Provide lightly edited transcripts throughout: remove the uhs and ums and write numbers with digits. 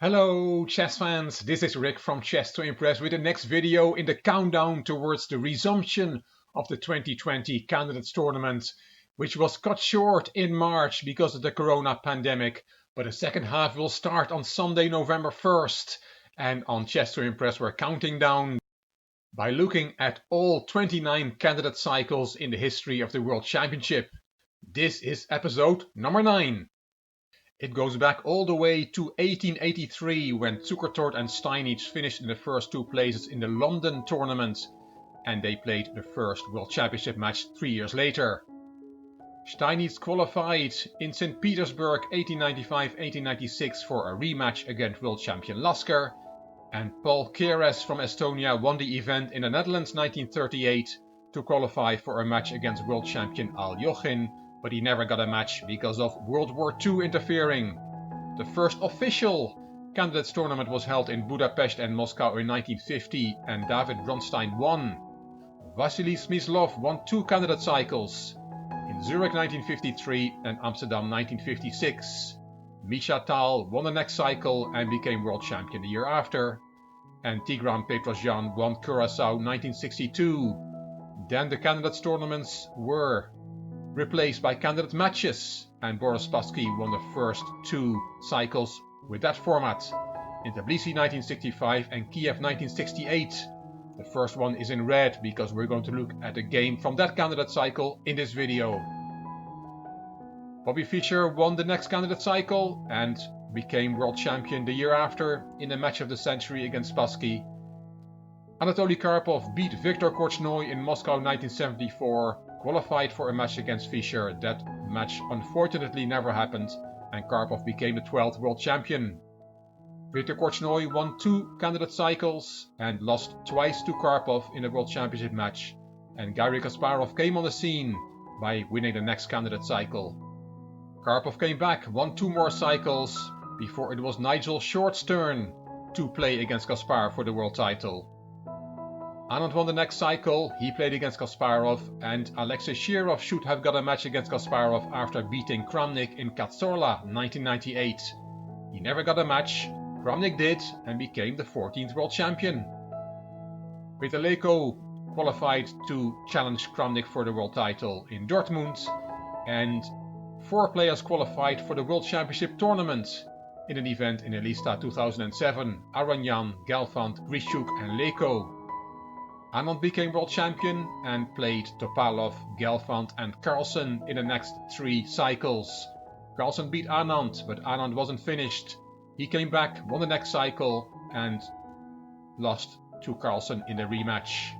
Hello chess fans, this is Rick from Chess to Impress with the next video in the countdown towards the resumption of the 2020 Candidates Tournament, which was cut short in March because of the corona pandemic, but the second half will start on Sunday, November 1st, and on Chess to Impress we're counting down by looking at all 29 candidate cycles in the history of the World Championship. This is episode number 9. It goes back all the way to 1883 when Zukertort and Steinitz finished in the first two places in the London tournament, and they played the first World Championship match 3 years later. Steinitz qualified in St. Petersburg 1895-1896 for a rematch against world champion Lasker, and Paul Keres from Estonia won the event in the Netherlands 1938 to qualify for a match against world champion Al Yochin, but he never got a match because of World War II interfering. The first official candidates tournament was held in Budapest and Moscow in 1950, and David Bronstein won. Vasily Smyslov won 2 candidate cycles, in Zurich 1953 and Amsterdam 1956. Misha Tal won the next cycle and became world champion the year after, and Tigran Petrosyan won Curaçao 1962. Then the candidates tournaments were replaced by candidate matches, and Boris Spassky won the first 2 cycles with that format, in Tbilisi 1965 and Kiev 1968. The first one is in red because we're going to look at a game from that candidate cycle in this video. Bobby Fischer won the next candidate cycle and became world champion the year after in the match of the century against Spassky. Anatoly Karpov beat Viktor Korchnoi in Moscow 1974, qualified for a match against Fischer. That match unfortunately never happened, and Karpov became the 12th world champion. Viktor Korchnoi won 2 candidate cycles and lost twice to Karpov in a world championship match, and Garry Kasparov came on the scene by winning the next candidate cycle. Karpov came back, won 2 more cycles, before it was Nigel Short's turn to play against Kasparov for the world title. Anand won the next cycle, he played against Kasparov, and Alexei Shirov should have got a match against Kasparov after beating Kramnik in Katsorla 1998. He never got a match, Kramnik did, and became the 14th world champion. Peter Leko qualified to challenge Kramnik for the world title in Dortmund, and 4 players qualified for the World Championship tournament in an event in Elista 2007, Aranyan, Galfand, Grishuk and Leko. Anand became world champion and played Topalov, Gelfand and Carlsen in the next 3 cycles. Carlsen beat Anand, but Anand wasn't finished. He came back, won the next cycle and lost to Carlsen in the rematch.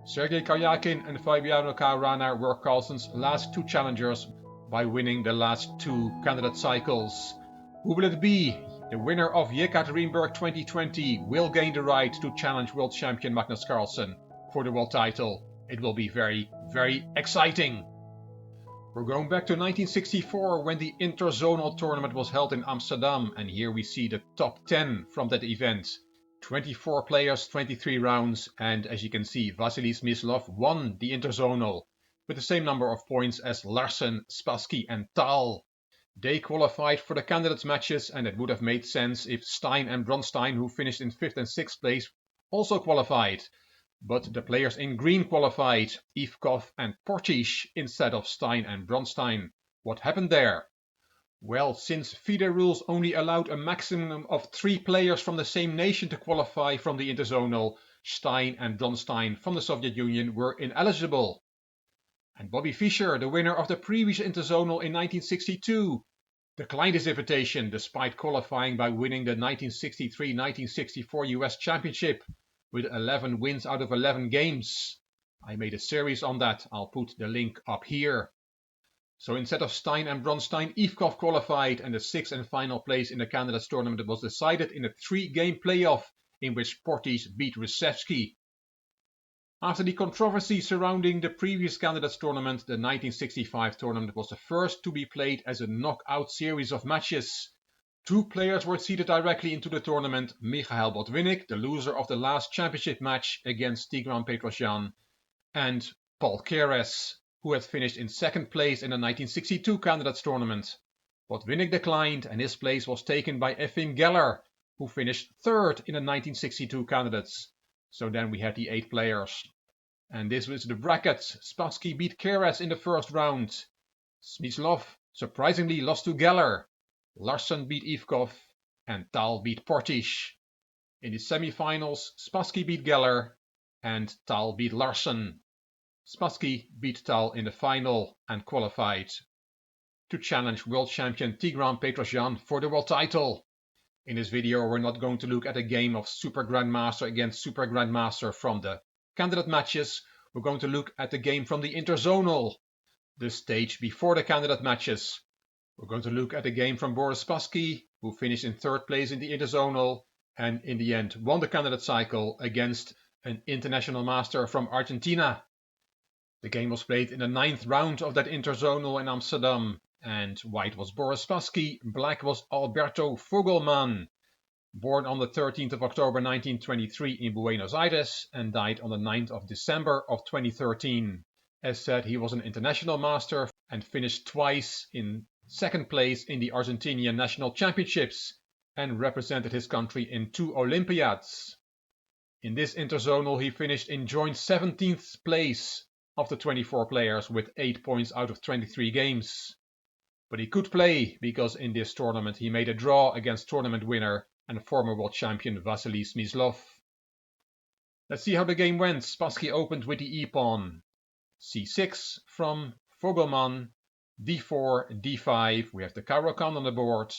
Sergei Karyakin and Fabiano Caruana were Carlsen's last 2 challengers by winning the last 2 candidate cycles. Who will it be? The winner of Yekaterinburg 2020 will gain the right to challenge world champion Magnus Carlsen for the world title. It will be very, very exciting. We're going back to 1964 when the Interzonal tournament was held in Amsterdam, and here we see the top 10 from that event. 24 players, 23 rounds, and as you can see, Vasily Smyslov won the Interzonal with the same number of points as Larsen, Spassky and Tal. They qualified for the candidates matches, and it would have made sense if Stein and Bronstein, who finished in 5th and 6th place, also qualified. But the players in green qualified, Ivkov and Portish, instead of Stein and Bronstein. What happened there? Well, since FIDE rules only allowed a maximum of 3 players from the same nation to qualify from the Interzonal, Stein and Bronstein from the Soviet Union were ineligible. And Bobby Fischer, the winner of the previous Interzonal in 1962, declined his invitation despite qualifying by winning the 1963-1964 US Championship with 11 wins out of 11 games. I made a series on that, I'll put the link up here. So instead of Stein and Bronstein, Ivkov qualified, and the 6th and final place in the candidates tournament was decided in a 3-game playoff in which Portish beat Rysevsky. After the controversy surrounding the previous candidates tournament, the 1965 tournament was the first to be played as a knockout series of matches. 2 players were seeded directly into the tournament, Mikhail Botvinnik, the loser of the last championship match against Tigran Petrosyan, and Paul Keres, who had finished in 2nd place in the 1962 candidates tournament. Botvinnik declined, and his place was taken by Efim Geller, who finished third in the 1962 candidates. So then we had the 8 players. And this was the bracket. Spassky beat Keres in the first round. Smyslov surprisingly lost to Geller. Larsson beat Ivkov. And Tal beat Portisch. In the semi-finals, Spassky beat Geller. And Tal beat Larsson. Spassky beat Tal in the final and qualified to challenge world champion Tigran Petrosyan for the world title. In this video, we're not going to look at a game of Super Grandmaster against Super Grandmaster from the candidate matches. We're going to look at the game from the Interzonal, the stage before the candidate matches. We're going to look at the game from Boris Spassky, who finished in 3rd place in the Interzonal and in the end won the candidate cycle against an international master from Argentina. The game was played in the 9th round of that Interzonal in Amsterdam, and white was Boris Spassky, black was Alberto Vogelmann, born on the 13th of October 1923 in Buenos Aires and died on the 9th of December of 2013. As said, he was an international master and finished twice in 2nd place in the Argentinian National Championships and represented his country in 2 Olympiads. In this Interzonal he finished in joint 17th place of the 24 players with 8 points out of 23 games. But he could play because in this tournament he made a draw against tournament winner and former world champion Vasily Smyslov. Let's see how the game went. Spassky opened with the e-pawn. c6 from Vogelmann, d4, d5. We have the Caro-Kann on the board.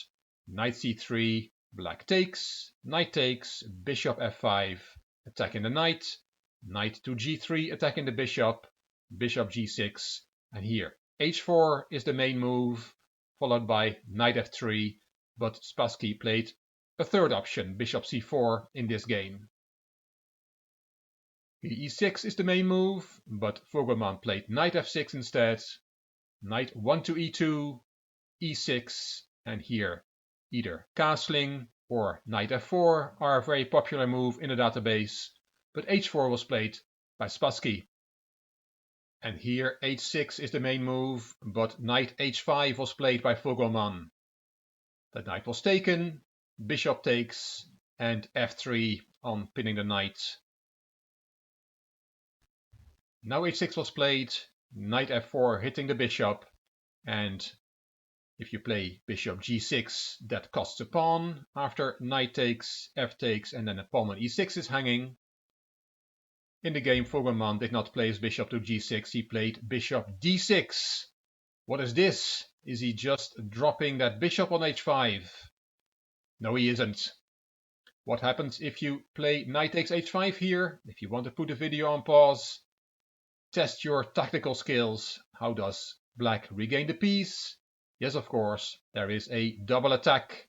Knight c3, black takes, knight takes, bishop f5, attacking the knight. Knight to g3, attacking the bishop. Bishop g6, and here h4 is the main move, followed by knight f3, but Spassky played a 3rd option, bishop c4, in this game. e6 is the main move, but Vogelmann played knight f6 instead. Knight 1 to e2, e6, and here either castling or knight f4 are a very popular move in the database, but h4 was played by Spassky. And here h6 is the main move, but knight h5 was played by Vogelmann. The knight was taken, bishop takes, and f3 on pinning the knight. Now h6 was played, knight f4 hitting the bishop, and if you play bishop g6, that costs a pawn after knight takes, f takes, and then a pawn on e6 is hanging. In the game, Vogelmann did not play his bishop to g6, he played bishop d6. What is this? Is he just dropping that bishop on h5? No, he isn't. What happens if you play knight takes h5 here? If you want to put the video on pause, test your tactical skills. How does black regain the piece? Yes, of course, there is a double attack.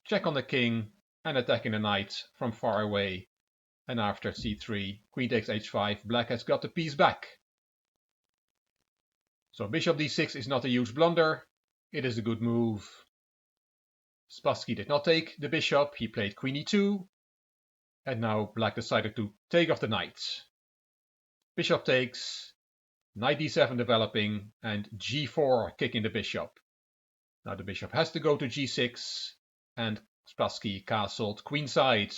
Check on the king and attacking the knight from far away. And after c3, queen takes h5, black has got the piece back. So bishop d6 is not a huge blunder, it is a good move. Spassky did not take the bishop, he played queen e2, and now black decided to take off the knight. Bishop takes, knight d7 developing, and g4 kicking the bishop. Now the bishop has to go to g6, and Spassky castled queenside.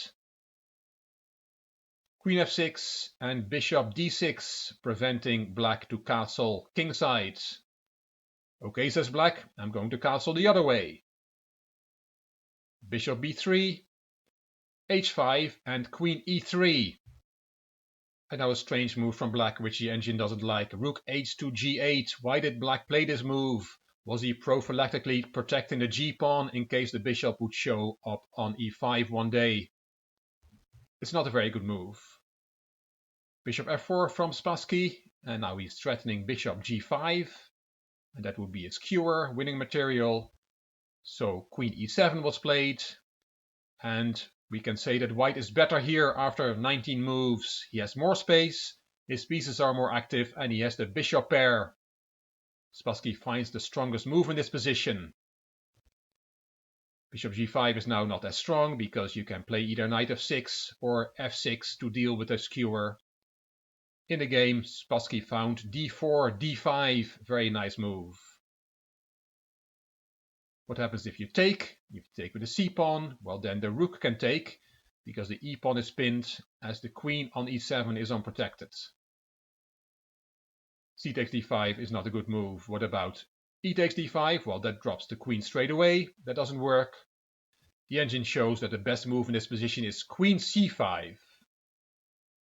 Queen f6 and bishop d6, preventing black to castle kingside. Okay, says black, I'm going to castle the other way. Bishop b3, h5 and queen e3. And now a strange move from black, which the engine doesn't like. Rook h to g8. Why did black play this move? Was he prophylactically protecting the g-pawn in case the bishop would show up on e5 one day? It's not a very good move. Bishop f4 from Spassky, and now he's threatening bishop g5, and that would be a skewer, winning material. So queen e7 was played, and we can say that white is better here after 19 moves. He has more space, his pieces are more active, and he has the bishop pair. Spassky finds the strongest move in this position. Bishop g5 is now not as strong because you can play either knight f6 or f6 to deal with the skewer. In the game, Spassky found d4, d5, very nice move. What happens if you take? If you take with the c-pawn, well then the rook can take, because the e-pawn is pinned, as the queen on e7 is unprotected. C takes d5 is not a good move. What about e takes d5? Well, that drops the queen straight away. That doesn't work. The engine shows that the best move in this position is queen c5.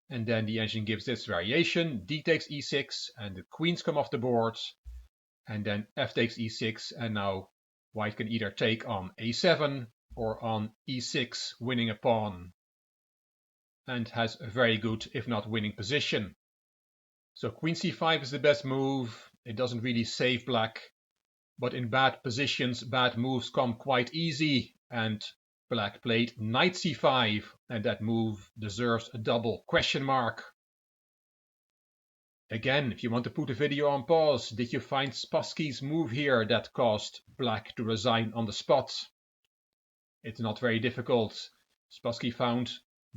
And then the engine gives this variation, d takes e6, and the queens come off the board. And then f takes e6, and now white can either take on a7 or on e6, winning a pawn. And has a very good, if not winning, position. So queen c5 is the best move. It doesn't really save black, but in bad positions, bad moves come quite easy, and black played knight c5, and that move deserves a double question mark. Again, if you want to put the video on pause, did you find Spassky's move here that caused black to resign on the spot? It's not very difficult. Spassky found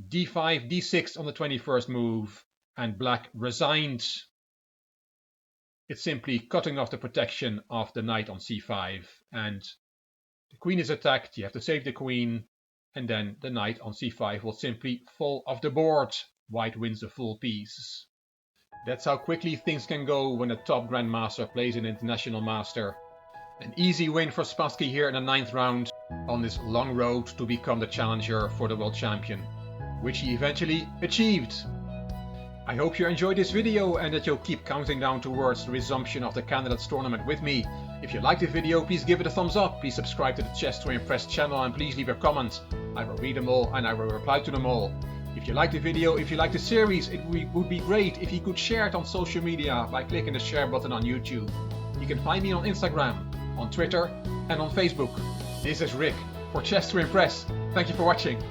d5, d6 on the 21st move, and black resigned. It's simply cutting off the protection of the knight on c5, and the queen is attacked, you have to save the queen, and then the knight on c5 will simply fall off the board. White wins the full piece. That's how quickly things can go when a top grandmaster plays an international master. An easy win for Spassky here in the 9th round on this long road to become the challenger for the world champion, which he eventually achieved. I hope you enjoyed this video and that you'll keep counting down towards the resumption of the Candidates Tournament with me. If you liked the video, please give it a thumbs up, please subscribe to the Chess to Impress channel, and please leave your comments. I will read them all and I will reply to them all. If you liked the video, if you liked the series, it would be great if you could share it on social media by clicking the share button on YouTube. You can find me on Instagram, on Twitter and on Facebook. This is Rick for Chess to Impress. Thank you for watching.